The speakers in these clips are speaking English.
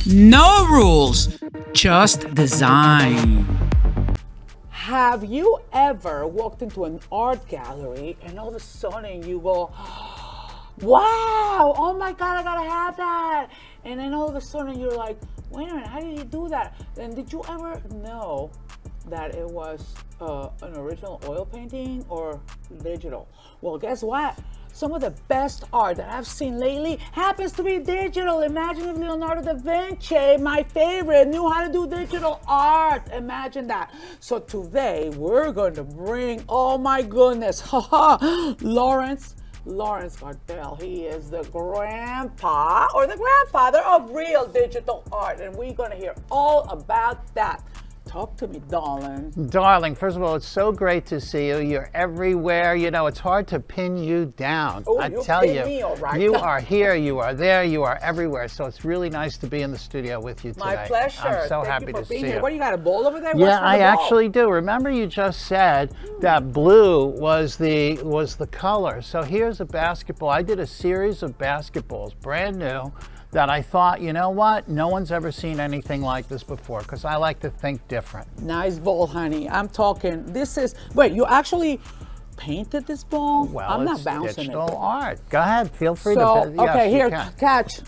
No rules, just design. Have you ever walked into an art gallery and all of a sudden you go, wow, oh my God, I gotta have that. And then all of a sudden you're like, wait a minute, how did you do that? And did you ever know that it was an original oil painting or digital? Well, guess what? Some of the best art that I've seen lately happens to be digital. Imagine if Leonardo da Vinci, my favorite, knew how to do digital art. Imagine that. So today we're going to bring, oh my goodness, Laurence Gartel. He is the grandpa or the grandfather of real digital art, and we're going to hear all about that. Talk to me, darling. Darling, first of all, it's so great to see you. You're everywhere. You know, it's hard to pin you down. Oh, I you tell pin you, me, all right. you are here, you are there, you are everywhere. So it's really nice to be in the studio with you today. My pleasure. I'm so Thank happy you for to being see here. you. What, you got a bowl over there? Yeah, I actually do. Remember, you just said that blue was the color. So here's a basketball. I did a series of basketballs, brand new, that I thought, you know what? No one's ever seen anything like this before, because I like to think different. Nice ball, honey. I'm talking, this is, wait, you actually painted this ball? Well, I'm it's not bouncing digital it. art. Go ahead, feel free So, to. Yes, okay, you here, can. catch.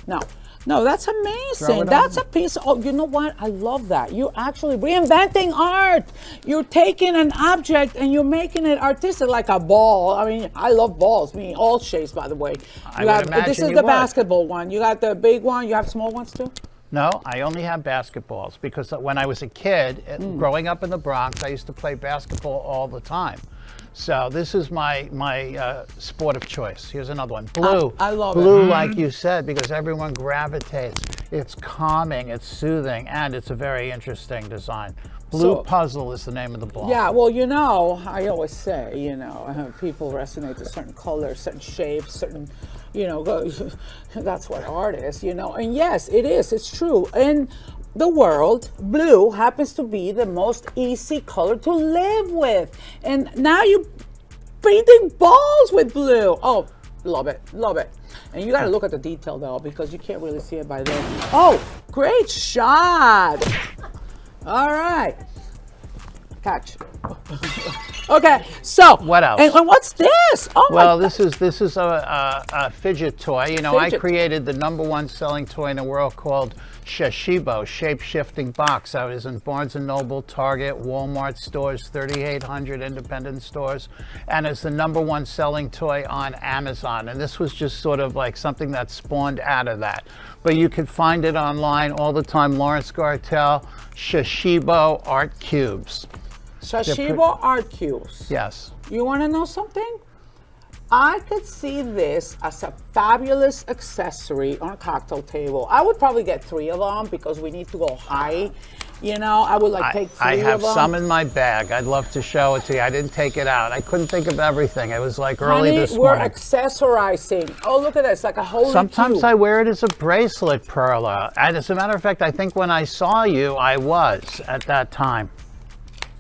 No, that's Throw amazing. it That's on. a piece, oh, you know what? I love that. You're actually reinventing art. You're taking an object and you're making it artistic, like a ball. I mean, I love balls, all shapes, by the way. I would imagine this is you the would. basketball one. You got the big one. You have small ones too? No, I only have basketballs because when I was a kid, growing up in the Bronx, I used to play basketball all the time. So this is my sport of choice. Here's another one. Blue. I love it. Blue, like you said, because everyone gravitates. It's calming, it's soothing, and it's a very interesting design. Blue Puzzle is the name of the ball. Yeah, well, you know, I always say, you know, people resonate to certain colors, certain shapes, certain, you know, that's what art is, you know. And yes, it is. It's true. In the world, blue happens to be the most easy color to live with. And now you're painting balls with blue. Oh, love it, love it. And you got to look at the detail, though, because you can't really see it by there. Oh, great shot. All right. Catch. Okay, so what else? And what's this? Oh well, my this is a fidget toy. You know, I created the #1 selling toy in the world called Shashibo, shape-shifting box. That is in Barnes & Noble, Target, Walmart stores, 3,800 independent stores, and it's the #1 selling toy on Amazon. And this was just sort of like something that spawned out of that. But you can find it online all the time. Laurence Gartel, Shashibo Art Cubes. Shashibo Art Cubes. Yes. You want to know something? I could see this as a fabulous accessory on a cocktail table. I would probably get 3 of them because we need to go high. You know, I would like take 3 I of them. have some in my bag. I'd love to show it to you. I didn't take it out. I couldn't think of everything. It was like early this we're morning. accessorizing. Oh, look at this, like a whole Sometimes I wear it as a bracelet, Perla. And as a matter of fact, I think when I saw you, I was at that time.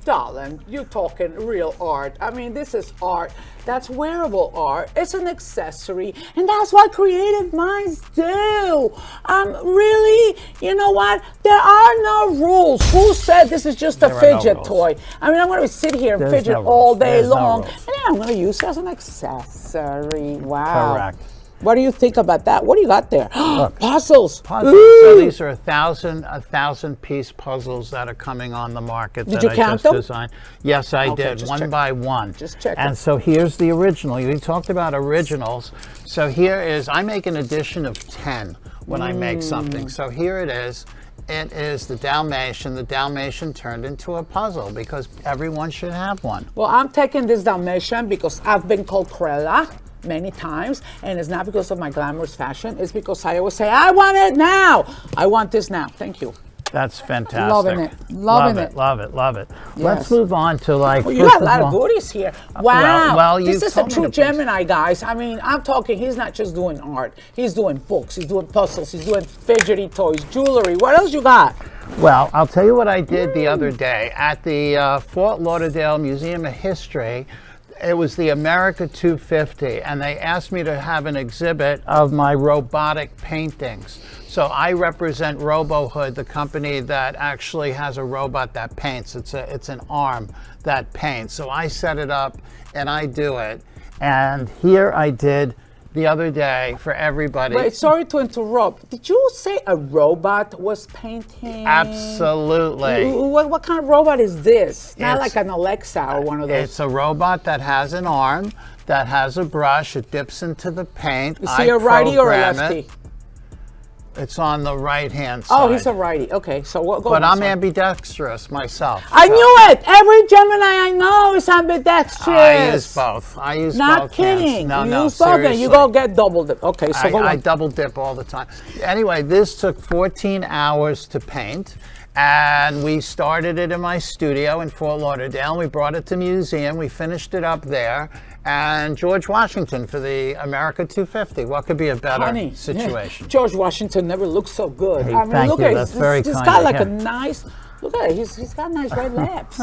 Darling, you're talking real art. I mean, this is art. That's wearable art. It's an accessory, and that's what creative minds do. Really, you know what? There are no rules. Who said this is just a fidget toy? I mean, I'm going to sit here and fidget all day long, and then I'm going to use it as an accessory. Wow. Correct. What do you think about that? What do you got there? Look, puzzles. So these are 1,000 piece puzzles that are coming on the market. Did you count them? Designed. Yes, I did, one by one. Just check. And so here's the original. We talked about originals. So here is, I make an edition of 10 when I make something. So here it is. It is the Dalmatian. The Dalmatian turned into a puzzle because everyone should have one. Well, I'm taking this Dalmatian because I've been called Cruella many times, and it's not because of my glamorous fashion. It's because I always say, I want it now. I want this now. Thank you. That's fantastic. Loving it. Loving it. Love it. Love it. Yes. Let's move on to like. Well, you got a lot of goodies here. Wow. Well, this is a true Gemini, guys. I mean, I'm talking, he's not just doing art. He's doing books. He's doing puzzles. He's doing fidgety toys, jewelry. What else you got? Well, I'll tell you what I did the other day at the Fort Lauderdale Museum of History. It was the America 250, and they asked me to have an exhibit of my robotic paintings. So I represent RoboHood, the company that actually has a robot that paints. It's an arm that paints. So I set it up and I do it. And here I did the other day for everybody. Wait, sorry to interrupt. Did you say a robot was painting? Absolutely. What kind of robot is this? Not like an Alexa or one of those. It's a robot that has an arm, that has a brush. It dips into the paint. Is he a righty or a lefty? It's on the right-hand side. Oh, he's a righty. Okay, so what? But I'm ambidextrous myself. I knew it. Every Gemini I know is ambidextrous. I use both. I use both. Not kidding. No, you no, use both seriously. and you go get double dip. Okay, so I double dip all the time. Anyway, this took 14 hours to paint. And we started it in my studio in Fort Lauderdale. We brought it to the museum. We finished it up there. And George Washington for the America 250. What could be a better situation? George Washington never looked so good. Hey, thank you. That's very kind. He's got like a nice, look at it. He's got nice red lips.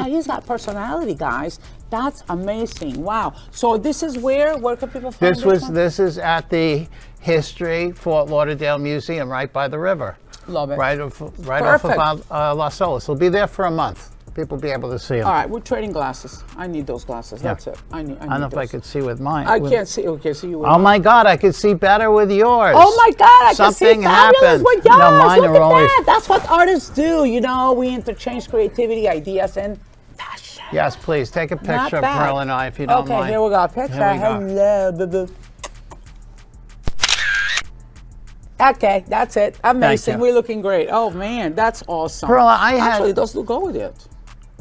He's got personality, guys. That's amazing. Wow. So this is where can people find this? This is at the History Fort Lauderdale Museum right by the river. Love it. Right off of Las Olas. It'll be there for a month. People will be able to see them. All right, we're trading glasses. I need those glasses. That's it. I don't know if I could see with mine. I can't see. Okay, see you with mine. Oh my God, I could see better with yours. Oh my God, I can see Something happened. With yours. No, mine Look are at always. that. That's what artists do. You know, we interchange creativity, ideas, and fashion. Yes, please take a picture of Pearl and I, if you don't mind. Okay, here we go. Picture. Hello, boo-boo. Okay, that's it. Amazing. We're looking great. Oh man, that's awesome. Perla, actually those look good with it.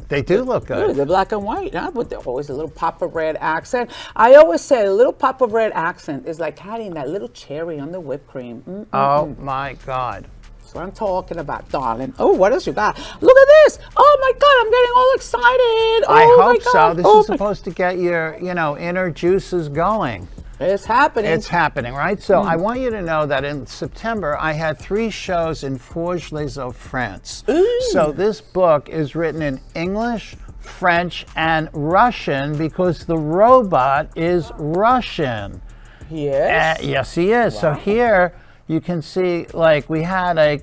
They do look good. They're black and white, huh? With always a little pop of red accent. I always say a little pop of red accent is like adding that little cherry on the whipped cream. Oh my God. That's what I'm talking about, darling. Oh, what else you got? Look at this. Oh my God, I'm getting all excited. I hope so. This is supposed to get your, inner juices going. It's happening. It's happening, right? So I want you to know that in September, I had 3 shows in Forges-les-Eaux, France. Ooh. So this book is written in English, French, and Russian because the robot is Russian. Yes. Yes, he is. Wow. So here you can see, like, we had a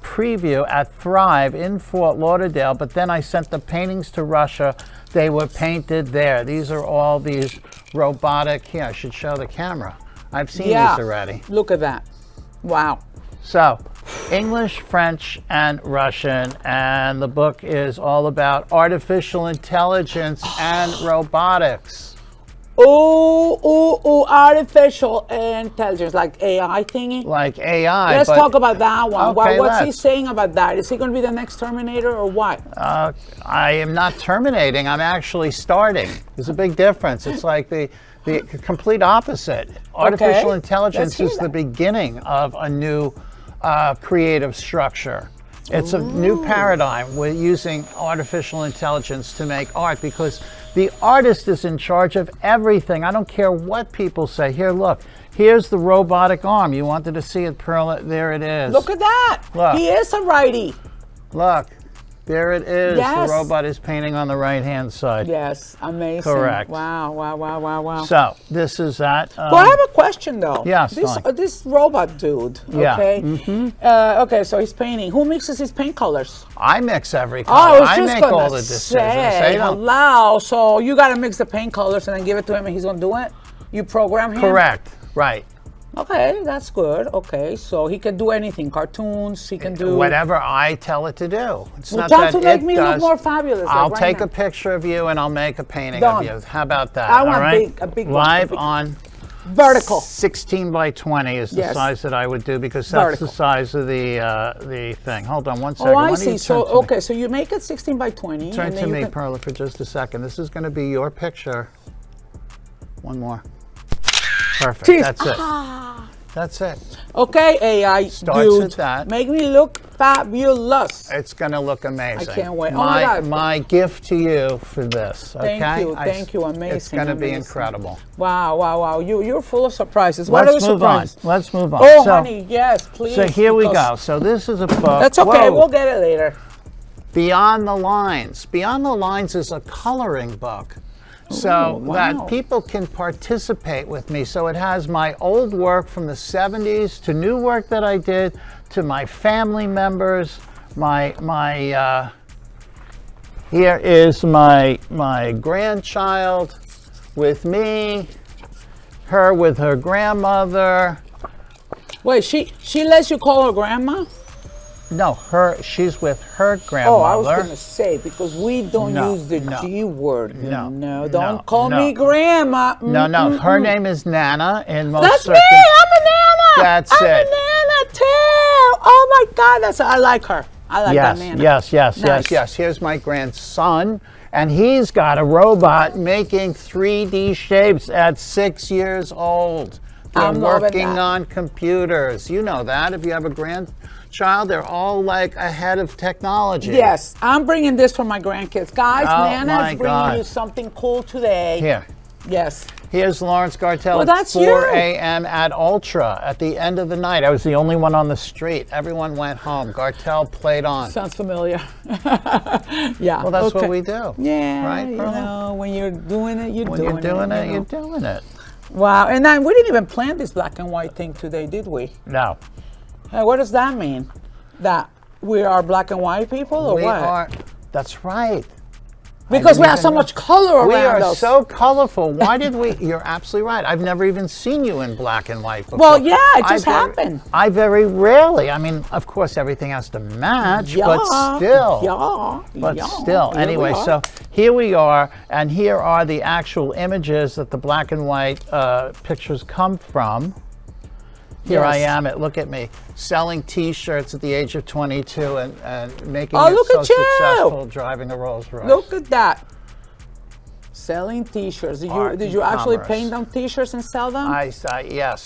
preview at Thrive in Fort Lauderdale, but then I sent the paintings to Russia. They were painted there. These are all these robotic, I should show the camera. I've seen these already. Look at that. Wow. So, English, French, and Russian, and the book is all about artificial intelligence and robotics. Artificial intelligence, like AI thingy? Like AI. Let's talk about that one. Okay, what's he saying about that? Is he going to be the next Terminator or what? I am not terminating. I'm actually starting. There's a big difference. It's like the complete opposite. Artificial intelligence is the beginning of a new creative structure. It's a new paradigm. We're using artificial intelligence to make art because the artist is in charge of everything. I don't care what people say. Here, look. Here's the robotic arm. You wanted to see it, Perla. There it is. Look at that. Look. He is a righty. Look. There it is. Yes. The robot is painting on the right-hand side. Yes, amazing. Correct. Wow. So, this is that. Well, I have a question, though. Yes, this robot dude, okay? Yeah. Okay, so he's painting. Who mixes his paint colors? I mix every color. I make all the decisions. Hello. So, you got to mix the paint colors and then give it to him and he's going to do it? You program him? Correct. Right. Okay, that's good. Okay, so he can do anything. Cartoons, he can do... Whatever I tell it to do. It's not time that to make me look more fabulous. I'll take a picture of you and I'll make a painting of you. How about that? I want a big Live on... Vertical. 16 by 20 is the size that I would do because that's the size of the thing. Hold on one second. Oh, I see. So, so you make it 16 by 20. Turn to me, Perla, for just a second. This is going to be your picture. One more. Perfect. Jeez. That's it. That's it. Okay, AI Starts at that. Make me look fabulous. It's going to look amazing. I can't wait. Oh my God. My gift to you for this. Okay? Thank you. Amazing. It's going to be incredible. Wow. You're full of surprises. Let's move on. Let's move on. Oh, honey, yes, please. So here we go. So this is a book. That's okay. We'll get it later. Beyond the Lines. Beyond the Lines is a coloring book. so wow. that people can participate with me. So it has my old work from the 70s to new work that I did to my family members. Here is my grandchild with me, her with her grandmother. Wait, she lets you call her grandma? No, she's with her grandmother. Oh, I was going to say, because we don't use the G word. Don't call me grandma. Her name is Nana. And most That's me. I'm a Nana. That's I'm it. a Nana too. Oh my God, I like her. I like that Nana. Yes. Here's my grandson, and he's got a robot making 3D shapes at 6 years old. They're working on computers. You know that. If you have a grandchild, they're all like ahead of technology. Yes, I'm bringing this for my grandkids. Guys, Nana's bringing you something cool today. Here. Yes. Here's Laurence Gartel at 4 a.m. at Ultra at the end of the night. I was the only one on the street. Everyone went home. Gartel played on. Sounds familiar. Yeah. Well, that's what we do. Yeah. Right, you Perla? know, when you're doing it, you're doing it. When you're doing it, you're doing it. Wow. And then we didn't even plan this black and white thing today, did we? No. Hey, what does that mean? That we are black and white people, or what? That's right. Because we have so much color around us. We are so colorful. Why did we? You're absolutely right. I've never even seen you in black and white before. Well, yeah, it just happened. I very rarely. I mean, of course, everything has to match, but still. Still. Anyway, so here we are, and here are the actual images that the black and white pictures come from. Here I am, look at me, selling T-shirts at the age of 22 and making it so successful, driving a Rolls Royce. Look at that. Selling T-shirts. Did you actually paint on T-shirts and sell them? Yes,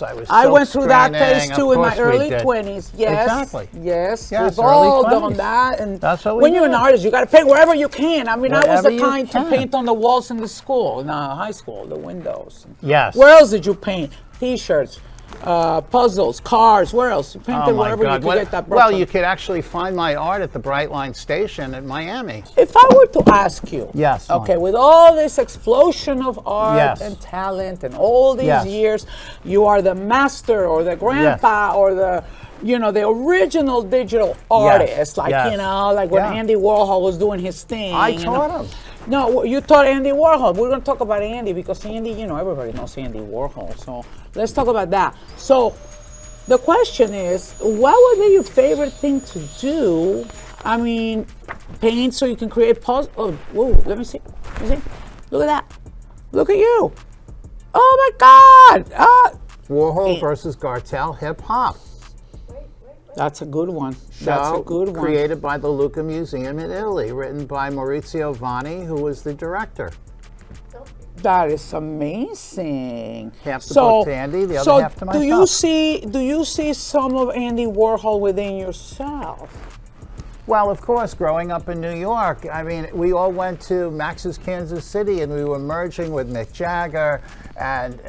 I was. I went through that phase too in my early 20s. Yes. Exactly. Yes. We've all done that. And that's what we when you're an artist, you got to paint wherever you can. I mean, I was the kind to paint on the walls in the school, in high school, the windows. Yes. Where else did you paint? T-shirts. Puzzles, cars, where else? You painted wherever you could get that brush. Well, you could actually find my art at the Brightline station in Miami. If I were to ask you, okay, with all this explosion of art and talent and all these years, you are the master or the grandpa or the, the original digital artist, like when Andy Warhol was doing his thing. I taught him. No, you taught Andy Warhol. We're going to talk about Andy because Andy, everybody knows Andy Warhol. So let's talk about that. So the question is, what would be your favorite thing to do? I mean, paint so you can create puzzles. Oh, whoa, let me see. Look at that. Look at you. Oh my God. Warhol versus Gartel Hyp Pop. That's a good one. That's a good one. Created by the Lucca Museum in Italy, written by Maurizio Vanni, who was the director. That is amazing. Half the book to Andy, the other half to myself. Do you see some of Andy Warhol within yourself? Well, of course, growing up in New York, I mean, we all went to Max's Kansas City, and we were merging with Mick Jagger and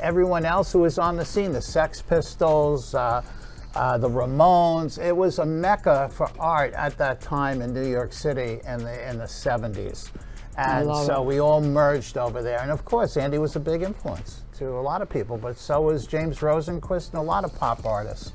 everyone else who was on the scene, the Sex Pistols, the Ramones. It was a mecca for art at that time in New York City in the 70s. And so we all merged over there. And of course, Andy was a big influence to a lot of people, but so was James Rosenquist and a lot of pop artists,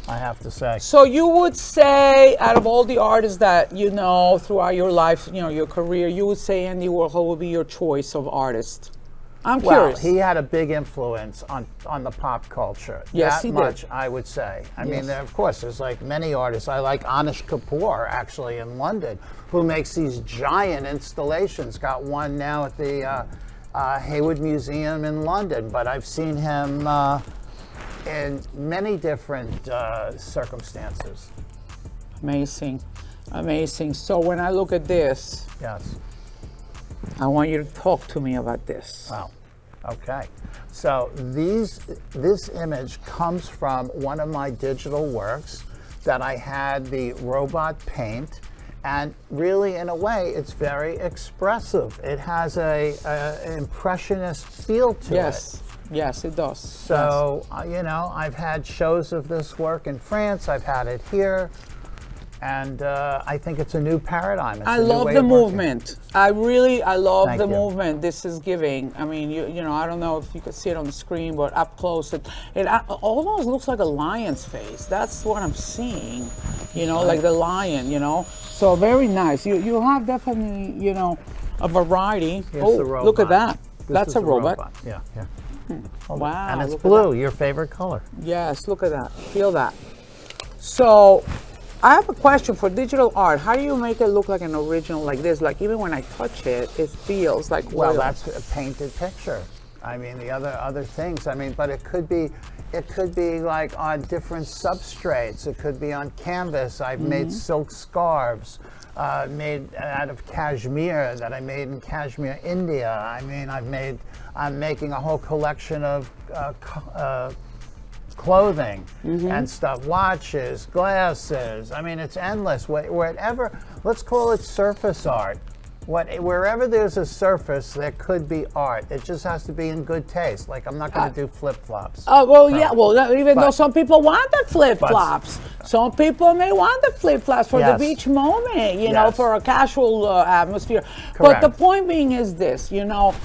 I have to say. So you would say, out of all the artists that you know throughout your life, your career, you would say Andy Warhol would be your choice of artist? I'm curious. He had a big influence on the pop culture. Yes, that he much, did. I would say. I mean, of course, there's like many artists. I like Anish Kapoor, actually, in London, who makes these giant installations. Got one now at the Hayward Museum in London, but I've seen him in many different circumstances. Amazing. Amazing. So when I look at this, yes, I want you to talk to me about this. Wow. Okay. So this image comes from one of my digital works that I had the robot paint, and really, in a way, it's very expressive. It has an impressionist feel to it. Yes, it does. So, I've had shows of this work in France. I've had it here. And I think it's a new paradigm. It's I a new love way the of working. movement. I love Thank the you. movement this is giving. I mean, you know, I don't know if you could see it on the screen, but up close, it almost looks like a lion's face. That's what I'm seeing, you know, like the lion, you know. So very nice. You have definitely, you know, a variety. Here's the robot. Look at that. This That's is a the robot. Yeah. Wow. And it's look at blue, your favorite color. that. Yes, look at that. Feel that. So I have a question for digital art. How do you make it look like an original like this? Like even when I touch it, it feels like Well, oil. that's a painted picture. I mean, the other things. I mean, but it could be like on different substrates. It could be on canvas. I've made silk scarves made out of cashmere that I made in Kashmir, India. I mean, I'm making a whole collection of clothing and stuff, watches, glasses. I mean, it's endless. Whatever, let's call it surface art. Wherever there's a surface, there could be art. It just has to be in good taste. Like, I'm not going to do flip-flops. Oh, well, yeah. Well, even though some people want the flip-flops. Some people may want the flip-flops for the beach moment, you know, for a casual atmosphere. Correct. But the point being is this, you know,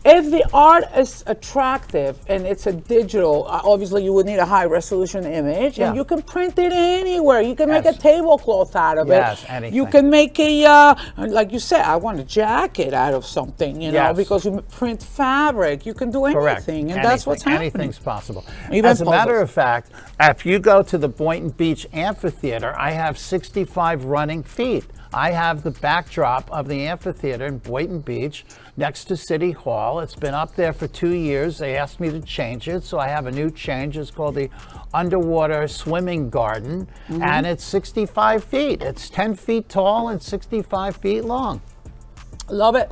if the art is attractive and it's a digital, obviously you would need a high resolution image, and you can print it anywhere. You can make a tablecloth out of it. Anything. You can make a, like you said, I want a jacket out of something, you know, because you print fabric. You can do anything, and that's what's happening. Anything's possible. Even As a matter of fact, if you go to the Boynton Beach Amphitheater, I have 65 running feet. I have the backdrop of the amphitheater in Boynton Beach next to City Hall. It's been up there for 2 years. They asked me to change it, so I have a new change. It's called the Underwater Swimming Garden, and it's 65 feet. It's 10 feet tall and 65 feet long. Love it.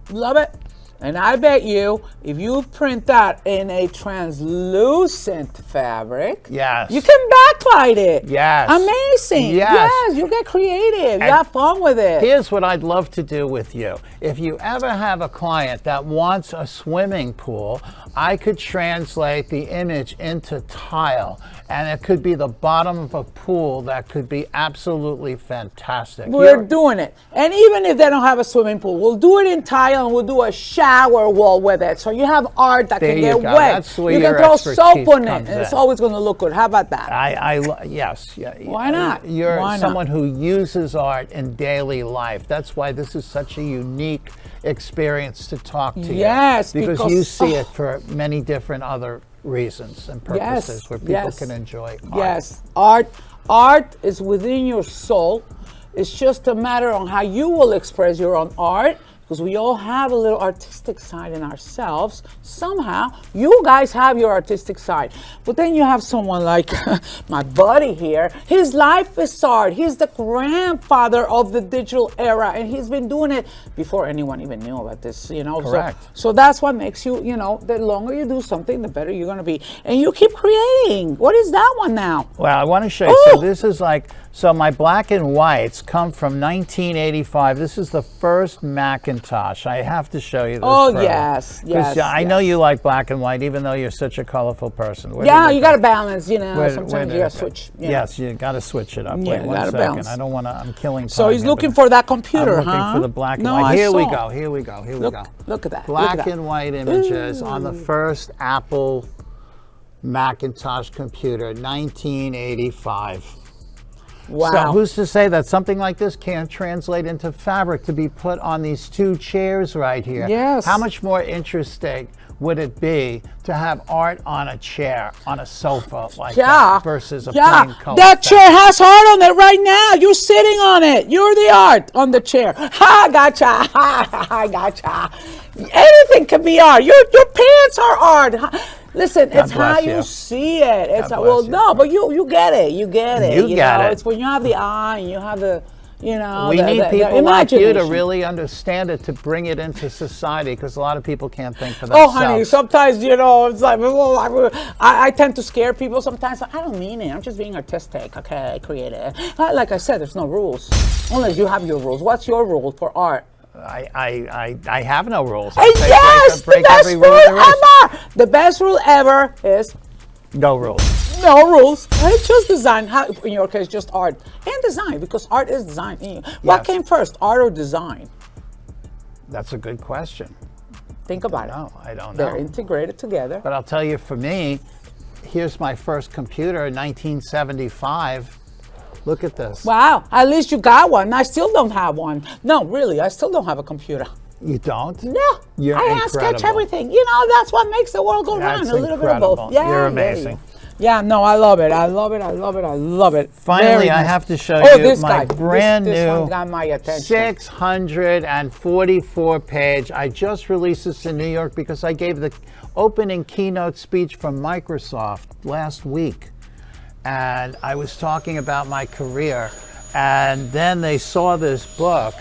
Love it. And I bet you, if you print that in a translucent fabric, you can backlight it. Amazing. Yes, you get creative. You have fun with it. Here's what I'd love to do with you. If you ever have a client that wants a swimming pool, I could translate the image into tile, and it could be the bottom of a pool that could be absolutely fantastic. We're doing it. And even if they don't have a swimming pool, we'll do it in tile, and we'll do a shower wall with it. So you have art that can get wet. That's where you can your throw expertise soap on it, comes and it's in. always going to look good. How about that? Yes. Why not? You're Why not? someone who uses art in daily life. That's why this is such a unique experience to talk to you. Yes, because you see it for many different other reasons and purposes where people can enjoy art. Yes, art is within your soul. It's just a matter on how you will express your own art, because we all have a little artistic side in ourselves. Somehow, you guys have your artistic side. But then you have someone like my buddy here. His life is art. He's the grandfather of the digital era, and he's been doing it before anyone even knew about this, you know. Correct. So that's what makes you, you know, the longer you do something, the better you're gonna be. And you keep creating. What is that one now? Well, I want to show you. So this is like, so my black and whites come from 1985. This is the first Macintosh. I have to show you this. Oh, Perla. yes. I know you like black and white, even though you're such a colorful person. Yeah, you got to balance, you know. Sometimes you got to switch. Yeah. Yes, you got to switch it up. Yeah, Wait one second. balance. I don't want to, I'm killing time. So he's looking for that computer, I'm looking for the black and No, white. Here we saw. go, here we go, here we go. Look at that. Black look at that. and white images on the first Apple Macintosh computer, 1985. Wow. So who's to say that something like this can't translate into fabric to be put on these two chairs right here? Yes. How much more interesting would it be to have art on a chair, on a sofa like that versus a plain color? That chair has art on it right now. You're sitting on it. You're the art on the chair. Ha, gotcha. Ha, gotcha. Anything can be art. Your pants are art. Listen, it's how you see it. It's no, but you get it. You get it. You get it. It's when you have the eye and you have the, you know. We need people the like you to really understand it, to bring it into society, because a lot of people can't think for Oh, themselves. honey, sometimes, you know, it's like, I tend to scare people sometimes. I don't mean it. I'm just being artistic, okay, creative. Like I said, there's no rules, unless you have your rules. What's your rule for art? I have no rules. Yes, the best rule ever. The best rule ever is no rules. No rules. It's just design. In your case, just art and design, because art is design. What came first, art or design? That's a good question. Think about it. No, I don't know. They're integrated together. But I'll tell you, for me, here's my first computer in 1975. Look at this. Wow, at least you got one. I still don't have one. No, really, I still don't have a computer. You don't? No. You're I incredible. sketch everything. That's what makes the world go round. That's A little incredible. bit of both. Yeah, You're amazing. Yeah, no, I love it. I love it. I love it. I love it. Finally, Very I nice. have to show Oh, you this my guy. brand This new one got my attention. 644 page. I just released this in New York because I gave the opening keynote speech from Microsoft last week. And I was talking about my career. And then they saw this book,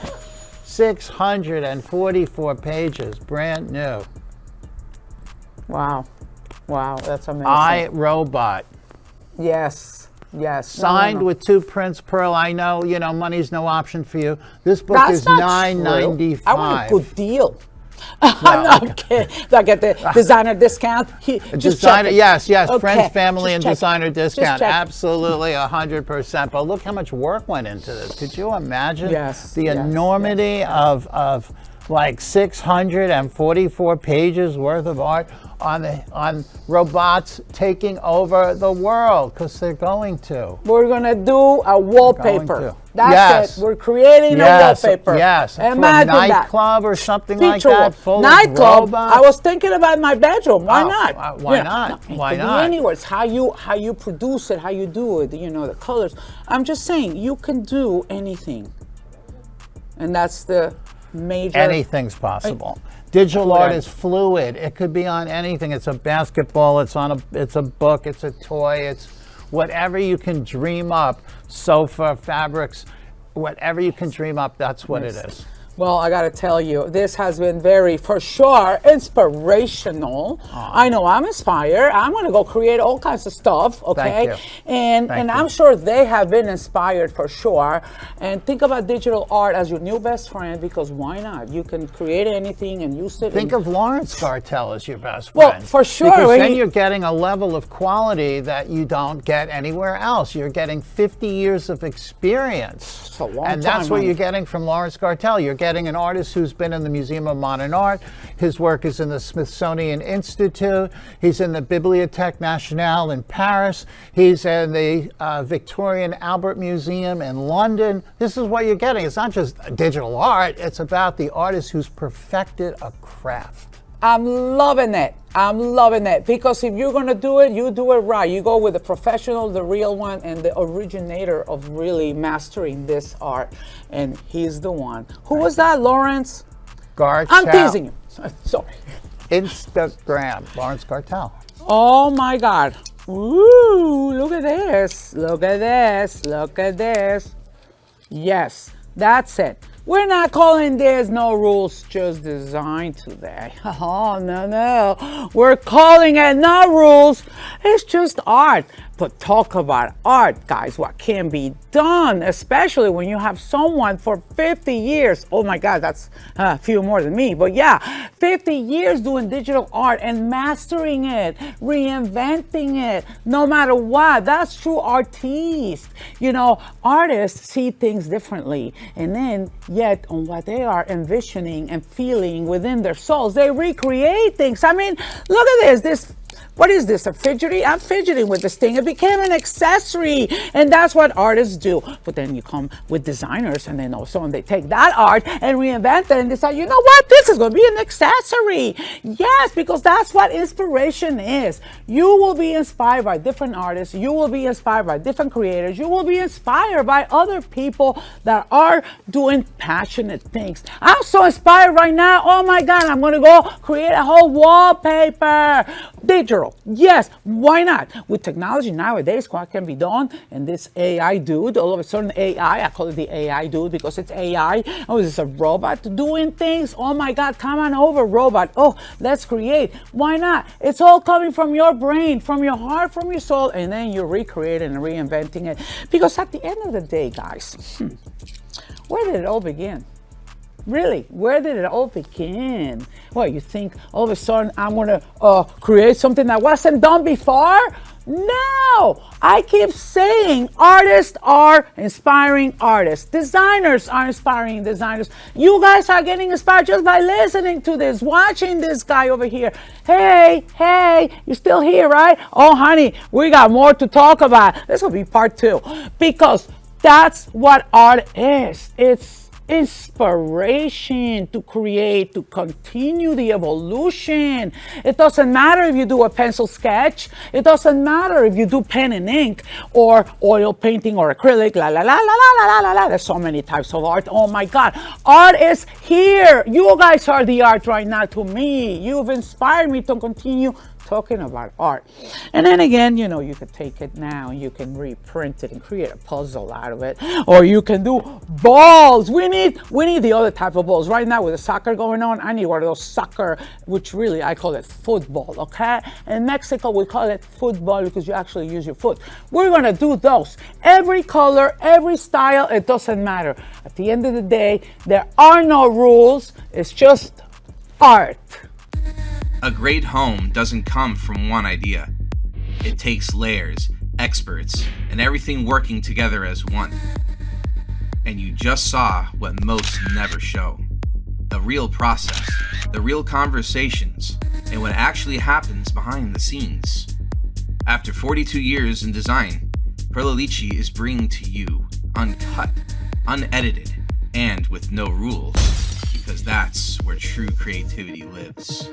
644 pages, brand new. Wow. Wow, that's amazing. iRobot. Yes. Yes. Signed with 2 prints, Pearl. I know, money's no option for you. This book That's is not $9.95. true. I want a good deal. I'm kidding. Do I get the designer discount? Just Designer, yes, Okay. friends, family, Just and check. designer discount. check. Absolutely, 100%. But look how much work went into this. Could you imagine the yes, enormity of like 644 pages worth of art on robots taking over the world, because they're going to. We're gonna do a wallpaper. to. That's Yes. it. We're creating a wallpaper. Yes, for a Imagine that. nightclub or something like Feature that, full of nightclub. robots. I was thinking about my bedroom. Why Oh, not? why not? It Why could be not? anywhere. It's how you produce it, how you do it. The colors. I'm just saying, you can do anything, and that's the major. Anything's possible. Digital art is fluid. It could be on anything. It's a basketball. It's a book. It's a toy. It's whatever you can dream up. Sofa, fabrics, whatever you can dream up. That's what it is. Well, I got to tell you, this has been very, for sure, inspirational. I know I'm inspired. I'm going to go create all kinds of stuff, okay? Thank you. And I'm sure they have been inspired for sure. And think about digital art as your new best friend, because why not? You can create anything and use it. Think of Laurence Gartel as your best friend. Well, for sure. Because then you're getting a level of quality that you don't get anywhere else. You're getting 50 years of experience. It's a long and time, that's what honey. you're getting from Laurence Gartel. You're getting an artist who's been in the Museum of Modern Art. His work is in the Smithsonian Institute. He's in the Bibliothèque Nationale in Paris. He's in the Victorian Albert Museum in London. This is what you're getting. It's not just digital art. It's about the artist who's perfected a craft. I'm loving it. I'm loving it, because if you're going to do it, you do it right. You go with the professional, the real one, and the originator of really mastering this art. And he's the one. Who was that, Laurence? Gartel. I'm teasing you. Sorry. Instagram, Laurence Gartel. Oh my God. Ooh, look at this. Look at this. Look at this. Yes, that's it. We're not calling this no rules, just design today. Oh, no. We're calling it no rules. It's just art. But talk about art, guys, what can be done, especially when you have someone for 50 years. Oh my God, that's a few more than me. But yeah, 50 years doing digital art and mastering it, reinventing it, no matter what. That's true artiste. Artists see things differently. And then, yet, on what they are envisioning and feeling within their souls, they recreate things. I mean, look at this. What is this, a fidgety? I'm fidgeting with this thing. It became an accessory, and that's what artists do. But then you come with designers, and then all of a sudden they take that art and reinvent it and decide, you know what, this is going to be an accessory. Yes, because that's what inspiration is. You will be inspired by different artists. You will be inspired by different creators. You will be inspired by other people that are doing passionate things. I'm so inspired right now. Oh my God, I'm going to go create a whole wallpaper. Digital. Yes, why not? With technology nowadays, what can be done? And this AI dude, all of a sudden I call it the AI dude because it's AI. Oh, it's a robot doing things. Oh my God, come on over, robot. Oh, let's create. Why not? It's all coming from your brain, from your heart, from your soul, and then you're recreating and reinventing it. Because at the end of the day, guys, where did it all begin? Really, where did it all begin? Well, you think all of a sudden I'm going to create something that wasn't done before? No, I keep saying artists are inspiring artists. Designers are inspiring designers. You guys are getting inspired just by listening to this, watching this guy over here. Hey, you're still here, right? Oh, honey, we got more to talk about. This will be part 2 because that's what art is. It's inspiration to create, to continue the evolution. It doesn't matter if you do a pencil sketch. It doesn't matter if you do pen and ink or oil painting or acrylic, la la la la la la la la. There's so many types of art. Oh my God. Art is here. You guys are the art right now to me. You've inspired me to continue talking about art. And then again, you know, you could take it now and you can reprint it and create a puzzle out of it. Or you can do balls. We need the other type of balls. Right now with the soccer going on, I need one of those soccer, which really I call it football, okay? In Mexico, we call it football because you actually use your foot. We're gonna do those. Every color, every style, it doesn't matter. At the end of the day, there are no rules. It's just art. A great home doesn't come from one idea. It takes layers, experts, and everything working together as one. And you just saw what most never show. The real process, the real conversations, and what actually happens behind the scenes. After 42 years in design, Perla Lichi is bringing to you uncut, unedited, and with no rules. Because that's where true creativity lives.